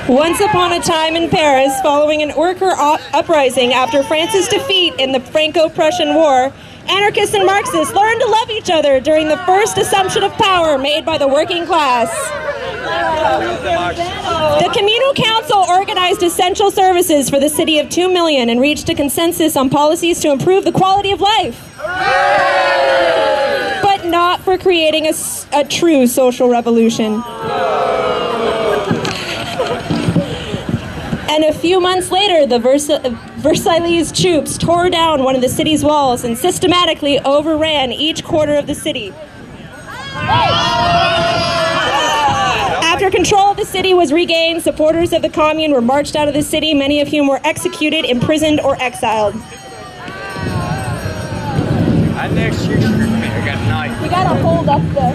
Once upon a time in Paris, following an worker uprising after France's defeat in the Franco-Prussian War, anarchists and Marxists learned to love each other during the first assumption of power made by the working class. The Communal Council organized essential services for the city of 2 million and reached a consensus on policies to improve the quality of life. But not for creating a true social revolution. And a few months later, the Versailles troops tore down one of the city's walls and systematically overran each quarter of the city. After control of the city was regained, supporters of the commune were marched out of the city, many of whom were executed, imprisoned, or exiled. Next year, I got a knife. We gotta hold up the...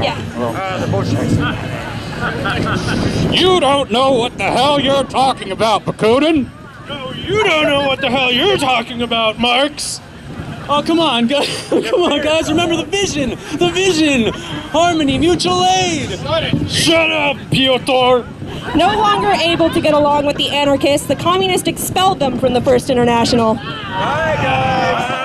Yeah. The bullshit. You don't know what the hell you're talking about, Bakunin. No, you don't know what the hell you're talking about, Marx. Oh, come on, guys. Come on, guys. Remember the vision. The vision. Harmony, mutual aid. Shut up, Piotr. No longer able to get along with the anarchists, the communists expelled them from the First International. Hi, guys.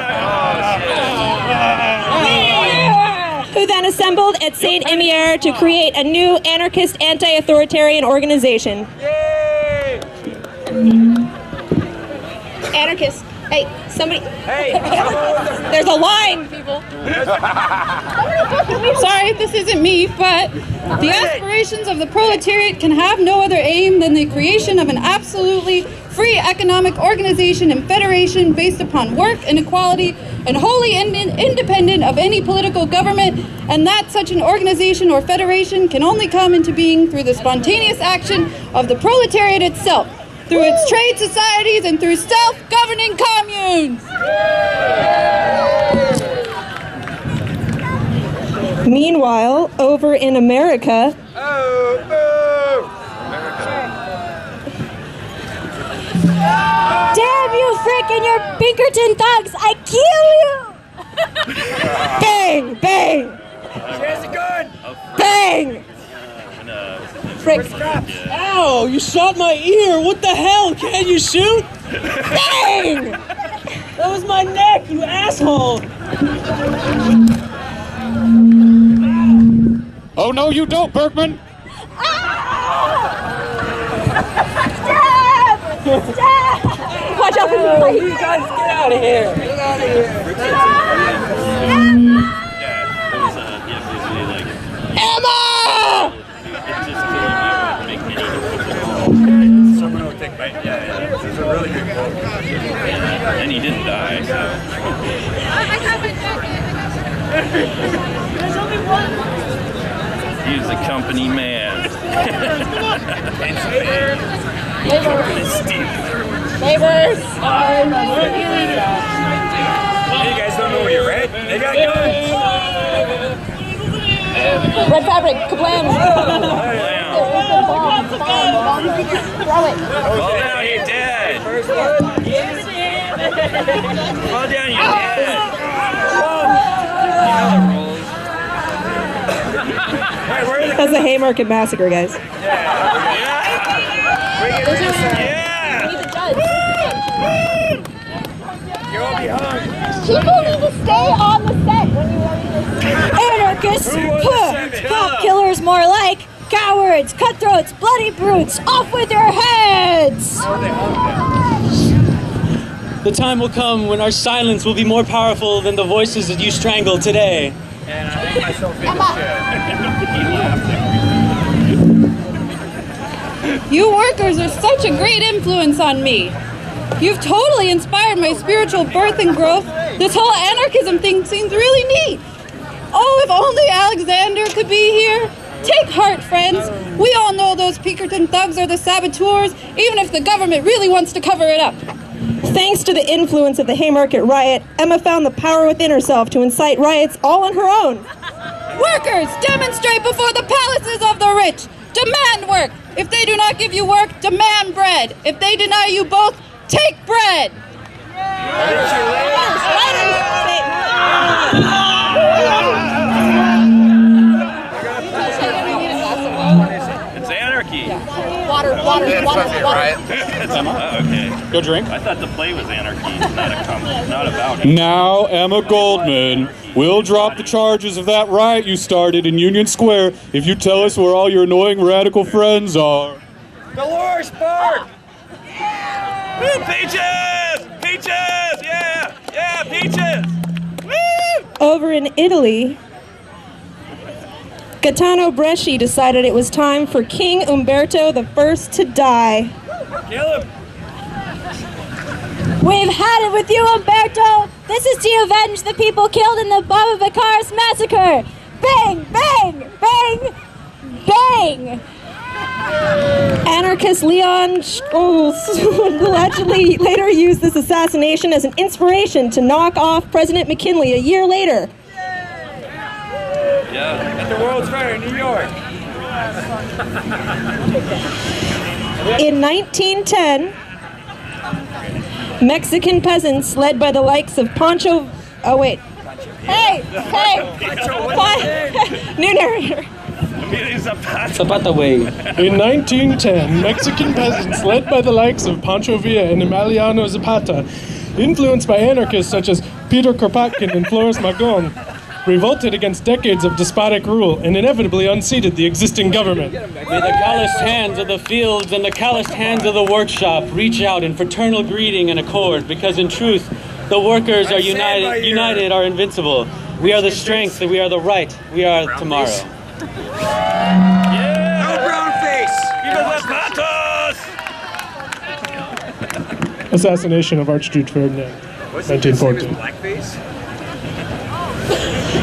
Who then assembled at Saint-Imier to create a new anarchist anti-authoritarian organization. Yay! Anarchists. Hey, somebody. Hey. There's a line, people. Sorry, this isn't me, but the aspirations of the proletariat can have no other aim than the creation of an absolutely free economic organization and federation based upon work and equality and wholly independent of any political government, and that such an organization or federation can only come into being through the spontaneous action of the proletariat itself, through its trade societies and through self-governing communes. Meanwhile, over in America... Damn you frickin' your Pinkerton thugs! I kill you! Bang! Bang! She has a gun! Bang! Frick. Ow! You shot my ear! What the hell? Can't you shoot? Bang! That was my neck, you asshole! Oh, no, you don't, Bergman. Stab! Stab! Watch out for me! You guys get out of here! Get out of here! Emma! Someone will take my... Yeah. This is a really good quote. And he didn't die, so... I got my jacket. There's only one. He was a company man. Neighbors! You guys don't know where you're at? They got guns! Red fabric, kablam! Throw it! Fall down, you're dead! Fall down, you're dead! That's the Haymarket Massacre, guys. Yeah! You're all behind. People need to stay on the set when you want to. Anarchists! Cop killers more like cowards, cutthroats, bloody brutes! Off with your heads! The time will come when our silence will be more powerful than the voices that you strangled today. And I think myself in the chair. You workers are such a great influence on me. You've totally inspired my spiritual birth and growth. This whole anarchism thing seems really neat. Oh, if only Alexander could be here. Take heart, friends. We all know those Pinkerton thugs are the saboteurs, even if the government really wants to cover it up. Thanks to the influence of the Haymarket riot, Emma found the power within herself to incite riots all on her own. Workers, demonstrate before the palaces of the rich. Demand work. If they do not give you work, demand bread. If they deny you both, take bread. It's anarchy! Water. Okay. Go drink. I thought the play was anarchy, not about it. Now, Emma Goldman, we'll drop the charges of that riot you started in Union Square if you tell us where all your annoying radical friends are. Dolores Park! Woo, peaches! Peaches! Yeah! Yeah, peaches! Woo! Over in Italy, Gaetano Bresci decided it was time for King Umberto I to die. Kill him! We've had it with you, Umberto! This is to avenge the people killed in the Haymarket Massacre! Bang! Bang! Bang! Bang! Anarchist Leon Scholes allegedly later used this assassination as an inspiration to knock off President McKinley a year later. Yeah. At the World's Fair in New York. In 1910, Mexican peasants led by the likes of Pancho... Oh, wait. Hey! New narrator. Zapata way. In 1910, Mexican peasants led by the likes of Pancho Villa and Emiliano Zapata, influenced by anarchists such as Peter Kropotkin and Flores Magón, revolted against decades of despotic rule and inevitably unseated the existing government. May the calloused hands of the fields and the calloused hands of the workshop reach out in fraternal greeting and accord, because in truth, the workers are united are invincible. We are the strength, we are the right, we are tomorrow. Yeah! No brown face! Viva las patas! Assassination of Archduke Ferdinand, 1914. Blackface?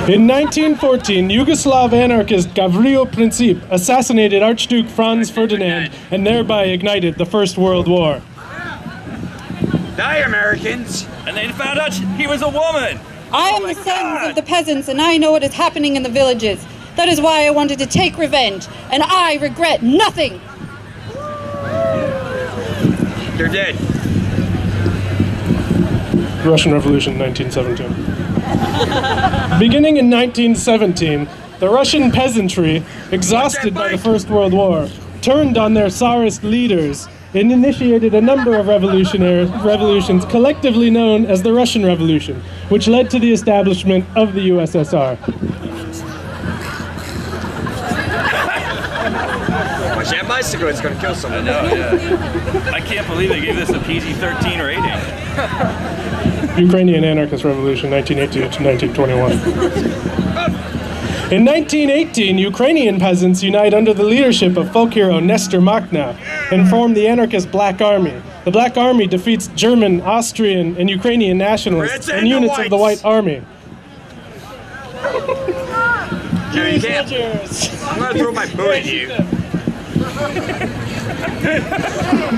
In 1914, Yugoslav anarchist Gavrilo Princip assassinated Archduke Franz Ferdinand and thereby ignited the First World War. Die, Americans! And they found out he was a woman! I am the sons of the peasants, and I know what is happening in the villages. That is why I wanted to take revenge, and I regret nothing. They're dead. Russian Revolution, 1917. Beginning in 1917, the Russian peasantry, exhausted by the First World War, turned on their Tsarist leaders and initiated a number of revolutions collectively known as the Russian Revolution, which led to the establishment of the USSR. Watch that bicycle, it's gonna kill someone. I know, yeah. I can't believe they gave this a PG-13 rating. Ukrainian Anarchist Revolution, 1918 to 1921. In 1918, Ukrainian peasants unite under the leadership of folk hero Nestor Makhno and form the anarchist Black Army. The Black Army defeats German, Austrian, and Ukrainian nationalists and units of the White Army. No, you can't. I'm gonna throw my bow at you. I'm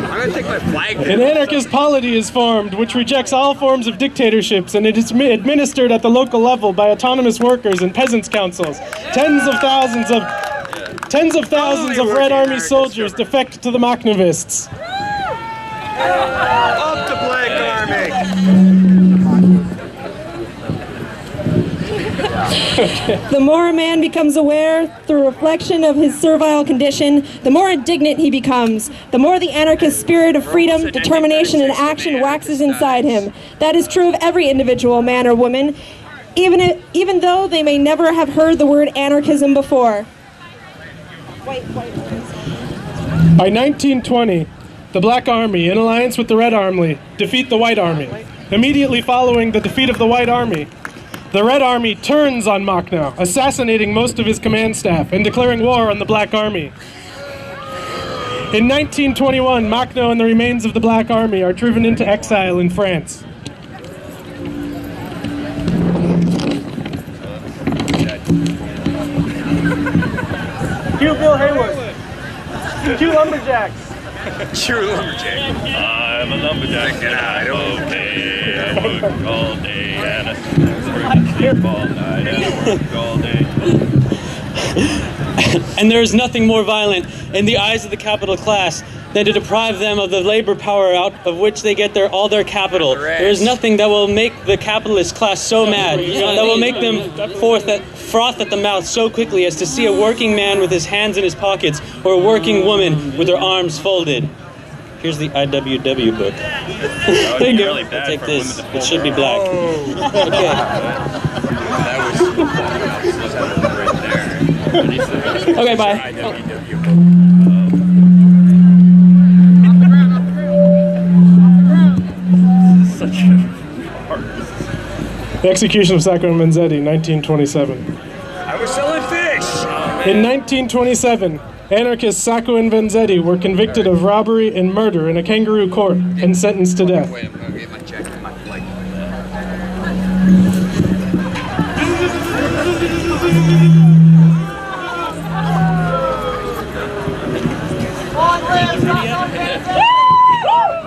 gonna take my flag. An anarchist polity is formed, which rejects all forms of dictatorships, and it is administered at the local level by autonomous workers and peasants' councils. Tens of thousands of Red Army soldiers defect to the Makhnovists. Up the Black Army! The more a man becomes aware through reflection of his servile condition, the more indignant he becomes. The more the anarchist spirit of freedom, determination, and action waxes inside him. That is true of every individual, man or woman, even though they may never have heard the word anarchism before. By 1920, the Black Army, in alliance with the Red Army, defeat the White Army. Immediately following the defeat of the White Army, the Red Army turns on Makhno, assassinating most of his command staff and declaring war on the Black Army. In 1921, Makhno and the remains of the Black Army are driven into exile in France. Cue Bill Haywood. Cue Lumberjacks. True lumberjack. I'm a lumberjack and I'm okay. I work all day and I sleep all night and I work all day. And there is nothing more violent in the eyes of the capital class than to deprive them of the labor power out of which they get all their capital. There is nothing that will make the capitalist class so mad, that will make them froth at the mouth so quickly as to see a working man with his hands in his pockets or a working woman with her arms folded. Here's the IWW book. There you go. Really I'll take this. It should be black. Okay. Okay, bye. The execution of Sacco and Vanzetti, 1927. I was selling fish. In 1927, anarchists Sacco and Vanzetti were convicted of robbery and murder in a kangaroo court and sentenced to death. Wait, I'm going to get my check and my flight.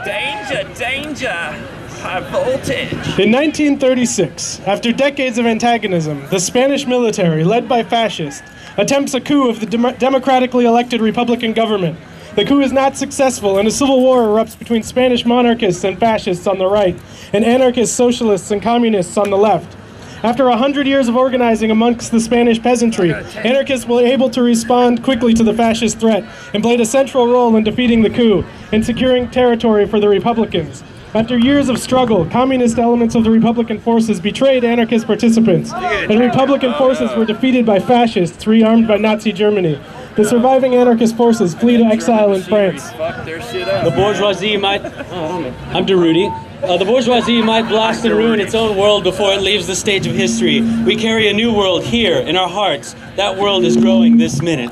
Danger, danger. High voltage. In 1936, after decades of antagonism, the Spanish military, led by fascists, attempts a coup of the democratically elected Republican government. The coup is not successful, and a civil war erupts between Spanish monarchists and fascists on the right, and anarchist socialists and communists on the left. After 100 years of organizing amongst the Spanish peasantry, anarchists were able to respond quickly to the fascist threat and played a central role in defeating the coup and securing territory for the Republicans. After years of struggle, communist elements of the Republican forces betrayed anarchist participants, and Republican forces were defeated by fascists rearmed by Nazi Germany. The surviving anarchist forces flee to exile in France. The bourgeoisie might... I'm DeRudy. The bourgeoisie might blast and ruin its own world before it leaves the stage of history. We carry a new world here in our hearts. That world is growing this minute.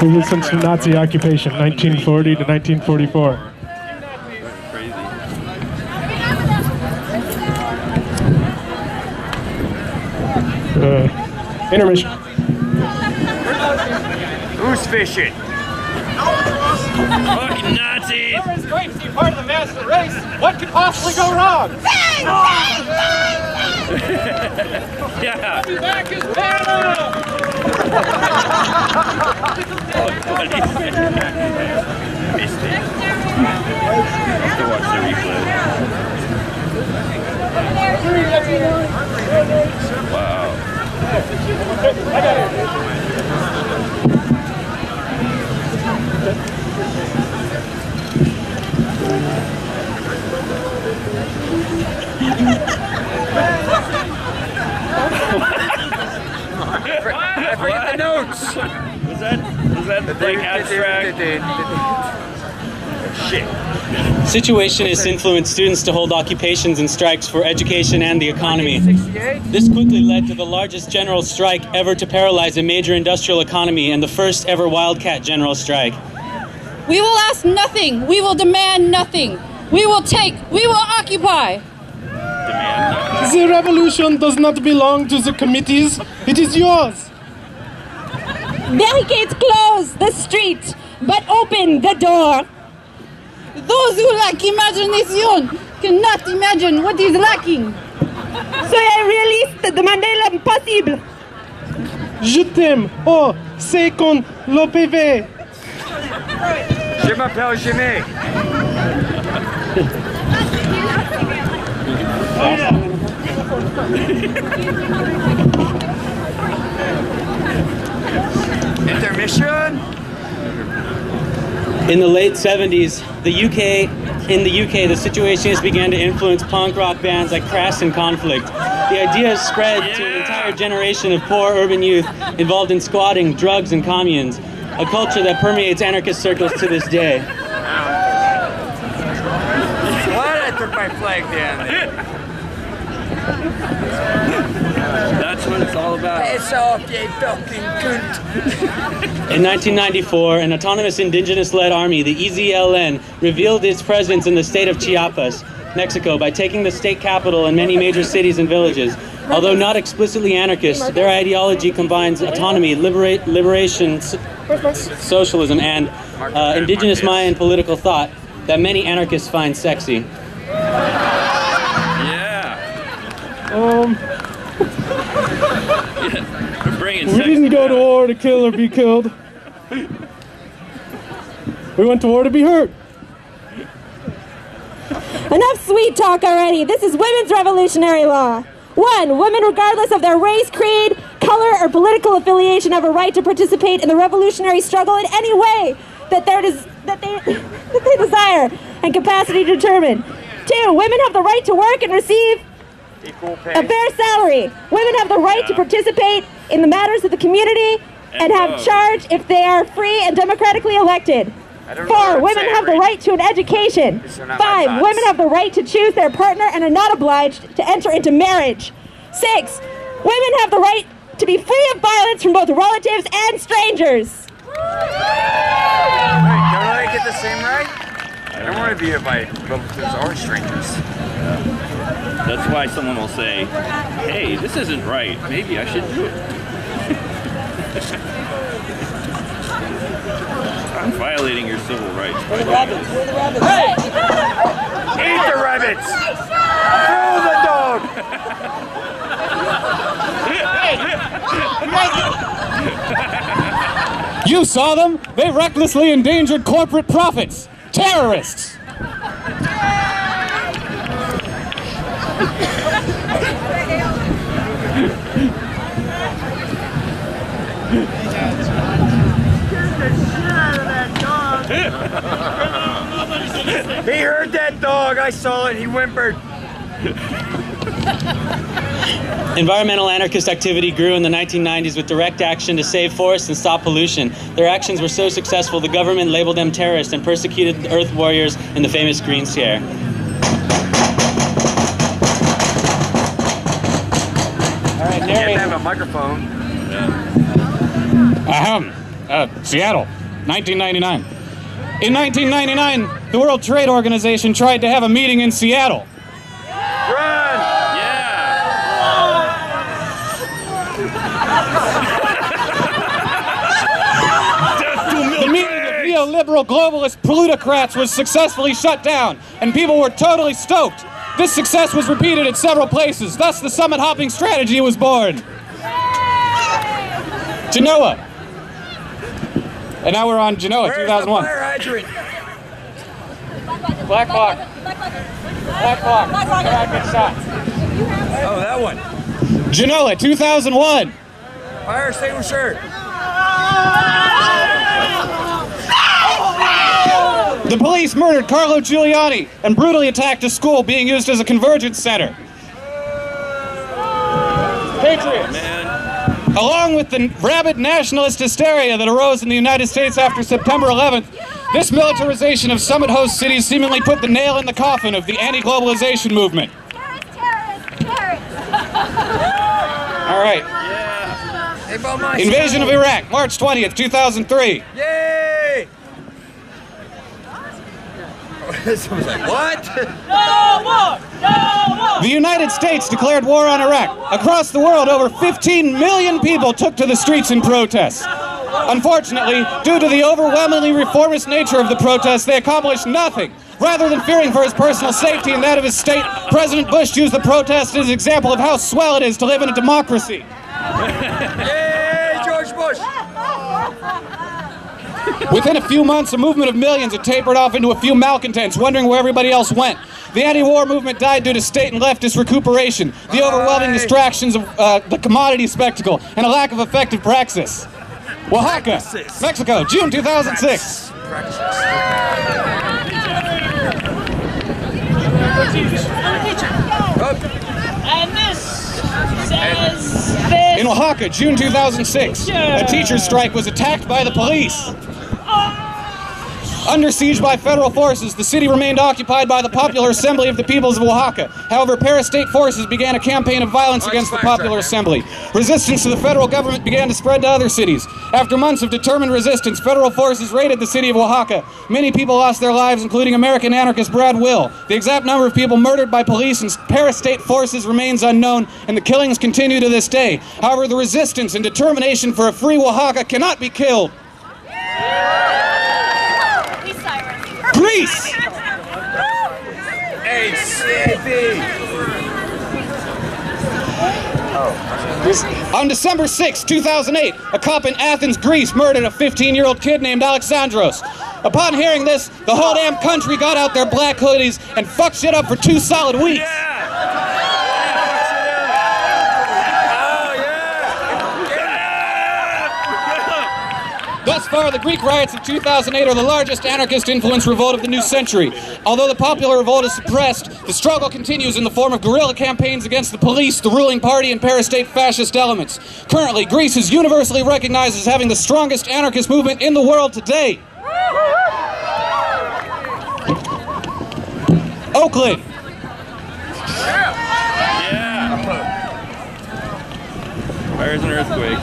Resistance to Nazi occupation, 1940 to 1944. Intermission. Who's fishing? Fucking Nazis! It's great to be part of the master race. What could possibly go wrong? Yeah. Be back is better. To watch the replay. Wow. I got it. I forget the notes. Was that like abstract? Shit. Situationists influenced students to hold occupations and strikes for education and the economy. 68? This quickly led to the largest general strike ever to paralyze a major industrial economy and the first ever wildcat general strike. We will ask nothing. We will demand nothing. We will take. We will occupy. The revolution does not belong to the committees. It is yours. Barricades close the street, but open the door. Those who lack imagination cannot imagine what is lacking. Soyez réaliste, demandez l'impossible. Je t'aime. Oh, c'est con l'OPV. Je m'appelle Jimmy. Intermission. In the late 70s, in the UK, the Situationists began to influence punk rock bands like Crass and Conflict. The ideas spread to an entire generation of poor urban youth involved in squatting, drugs, and communes, a culture that permeates anarchist circles to this day. What? I took my flag down there. That's what it's all about. Piss off, you fucking cunt. In 1994, an autonomous indigenous-led army, the EZLN, revealed its presence in the state of Chiapas, Mexico, by taking the state capital and many major cities and villages. Although not explicitly anarchist, their ideology combines autonomy, liberation, socialism, and indigenous Mayan political thought that many anarchists find sexy. We're bringing We sex didn't go to down. war to kill or be killed. We went to war to be heard. Enough sweet talk already. This is women's revolutionary law. 1. Women, regardless of their race, creed, color, or political affiliation, have a right to participate in the revolutionary struggle in any way that they desire and capacity to determine. 2. Women have the right to work and receive a fair salary. Women have the right to participate in the matters of the community and have charge if they are free and democratically elected. 4. Women have the right to an education. 5. Women have the right to choose their partner and are not obliged to enter into marriage. 6. Women have the right to be free of violence from both relatives and strangers. Wait, don't I get the same right? I don't want to be by relatives or strangers. That's why someone will say, hey, this isn't right. Maybe I should do it. I'm violating your civil rights. Where are the rabbits? Where are the rabbits? Hey! Eat the rabbits! Throw the dog! You saw them? They recklessly endangered corporate profits. Terrorists! He heard that dog. I saw it. He whimpered. Environmental anarchist activity grew in the 1990s with direct action to save forests and stop pollution. Their actions were so successful, the government labeled them terrorists and persecuted the Earth Warriors in the famous Green Scare. All right, you have to have a microphone. Seattle, 1999. In 1999, the World Trade Organization tried to have a meeting in Seattle. Run! The meeting of neoliberal globalist plutocrats was successfully shut down, and people were totally stoked. This success was repeated at several places, thus the summit hopping strategy was born. Genoa. And now we're on Genoa, 2001. Fire hydrant? Black Hawk. Black Hawk. Good shot. Oh, that one. Genoa, 2001. Fire extinguisher. The police murdered Carlo Giuliani and brutally attacked a school being used as a convergence center. Patriots. Along with the rabid nationalist hysteria that arose in the United States after September 11th, this militarization of summit host cities seemingly put the nail in the coffin of the anti-globalization movement. All right. Yeah. Invasion of Iraq, March 20th, 2003. Yay! Someone's like, what? No more! No more! The United States declared war on Iraq. Across the world, over 15 million people took to the streets in protest. Unfortunately, due to the overwhelmingly reformist nature of the protests, they accomplished nothing. Rather than fearing for his personal safety and that of his state, President Bush used the protest as an example of how swell it is to live in a democracy. Yay, George Bush! Within a few months, a movement of millions had tapered off into a few malcontents, wondering where everybody else went. The anti-war movement died due to state and leftist recuperation, the overwhelming distractions of the commodity spectacle, and a lack of effective praxis. Oaxaca, Mexico, June 2006. And this says this. In Oaxaca, June 2006, a teacher's strike was attacked by the police. Under siege by federal forces, the city remained occupied by the Popular Assembly of the Peoples of Oaxaca. However, parastate forces began a campaign of violence against the Popular Assembly. Resistance to the federal government began to spread to other cities. After months of determined resistance, federal forces raided the city of Oaxaca. Many people lost their lives, including American anarchist Brad Will. The exact number of people murdered by police and parastate forces remains unknown, and the killings continue to this day. However, the resistance and determination for a free Oaxaca cannot be killed. Greece! ACB! On December 6, 2008, a cop in Athens, Greece murdered a 15-year-old kid named Alexandros. Upon hearing this, the whole damn country got out their black hoodies and fucked shit up for 2 solid weeks. Thus far, the Greek riots of 2008 are the largest anarchist-influenced revolt of the new century. Although the popular revolt is suppressed, the struggle continues in the form of guerrilla campaigns against the police, the ruling party, and parastate fascist elements. Currently, Greece is universally recognized as having the strongest anarchist movement in the world today. Oakland. Yeah. Fires and earthquakes.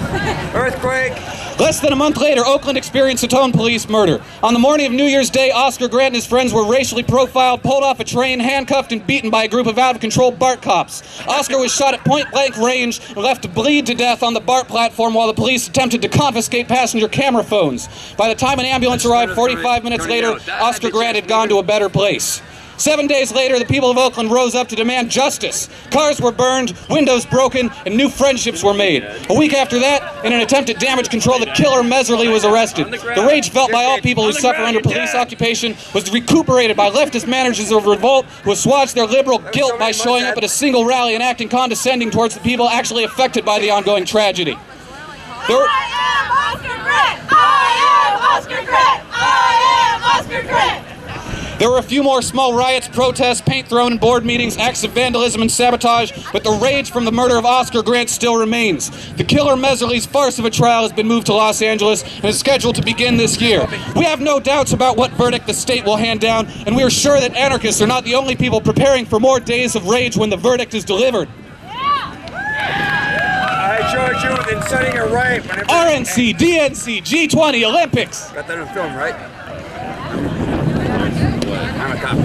Earthquake. Less than a month later, Oakland experienced its own police murder. On the morning of New Year's Day, Oscar Grant and his friends were racially profiled, pulled off a train, handcuffed, and beaten by a group of out-of-control BART cops. Oscar was shot at point-blank range and left to bleed to death on the BART platform while the police attempted to confiscate passenger camera phones. By the time an ambulance arrived 45 minutes later, Oscar Grant had gone to a better place. 7 days later, the people of Oakland rose up to demand justice. Cars were burned, windows broken, and new friendships were made. A week after that, in an attempt at damage control, the killer Messerly was arrested. The rage felt by all people who suffer under police occupation was recuperated by leftist managers of revolt who assuaged their liberal guilt by showing up at a single rally and acting condescending towards the people actually affected by the ongoing tragedy. I am Oscar Grant! I am Oscar Grant! I am Oscar Grant! There were a few more small riots, protests, paint thrown in board meetings, acts of vandalism and sabotage, but the rage from the murder of Oscar Grant still remains. The killer Messerly's farce of a trial has been moved to Los Angeles and is scheduled to begin this year. We have no doubts about what verdict the state will hand down, and we are sure that anarchists are not the only people preparing for more days of rage when the verdict is delivered. I charge you with inciting a riot whenever... RNC, DNC, G20, Olympics. Got that on film, right? I'm a cop.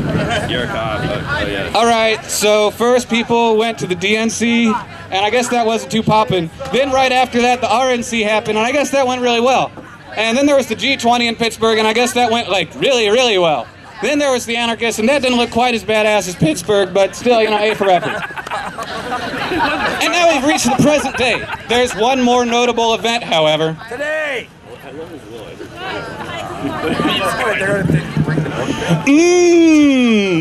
You're a cop. Oh, yeah. All right, so first people went to the DNC, and I guess that wasn't too poppin'. Then right after that, the RNC happened, and I guess that went really well. And then there was the G20 in Pittsburgh, and I guess that went, like, really, really well. Then there was the Anarchist, and that didn't look quite as badass as Pittsburgh, but still, you know, A for effort. And now we've reached the present day. There's one more notable event, however. Today!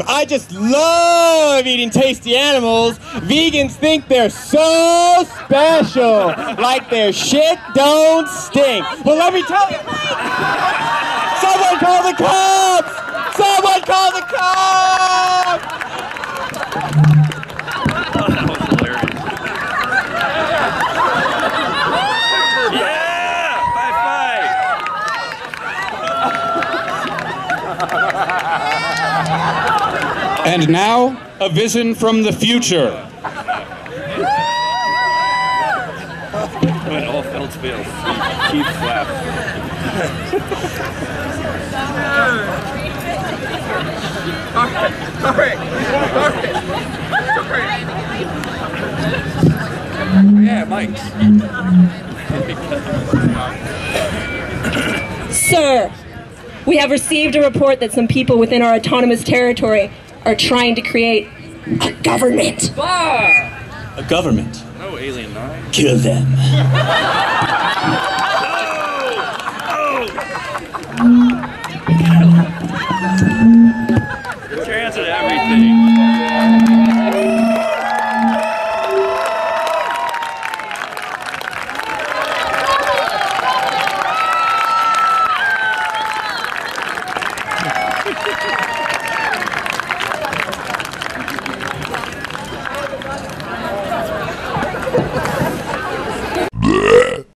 I just love eating tasty animals. Vegans think they're so special, like their shit don't stink. Well, let me tell you. Someone call the cops! Someone call the cops! Oh, that was hilarious. And now, a vision from the future. When all else fails, keep slap. Yeah, Mike. Sir, we have received a report that some people within our autonomous territory are trying to create a government. A government. No alien knife. Kill them. Oh!